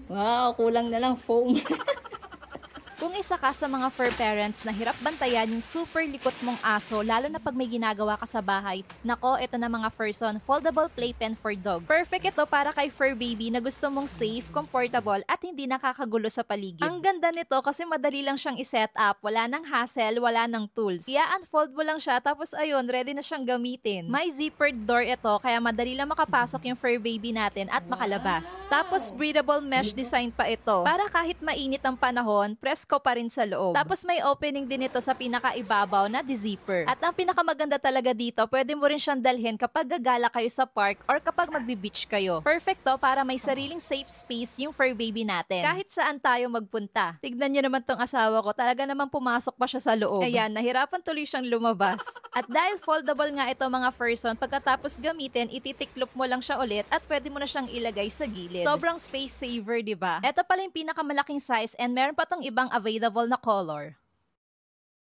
Wow, kulang na lang foam. Kung isa ka sa mga fur parents na hirap bantayan yung super likot mong aso, lalo na pag may ginagawa ka sa bahay, nako, ito na mga Furson, foldable playpen for dogs. Perfect ito para kay fur baby na gusto mong safe, comfortable, at hindi nakakagulo sa paligid. Ang ganda nito kasi madali lang siyang iset up, wala nang hassle, wala nang tools. I-unfold mo lang siya, tapos ayun, ready na siyang gamitin. May zippered door ito, kaya madali lang makapasok yung fur baby natin at makalabas. Tapos breathable mesh design pa ito, para kahit mainit ang panahon, press ko pa rin sa loob. Tapos may opening din ito sa pinakaibabaw na zipper. At ang pinakamaganda talaga dito, pwede mo rin siyang dalhin kapag gagala kayo sa park or kapag magbi-beach kayo. Perfect to para may sariling safe space yung fur baby natin. Kahit saan tayo magpunta. Tignan niyo naman tong asawa ko, talaga naman pumasok pa siya sa loob. Ayan, nahirapan tuloy siyang lumabas. At dahil foldable nga ito mga Furson, pagkatapos gamitin, ititiklop mo lang siya ulit at pwede mo na siyang ilagay sa gilid. Sobrang space saver, di ba? Ito pala yung pinakamalaking size and meron pa tong ibang available na color.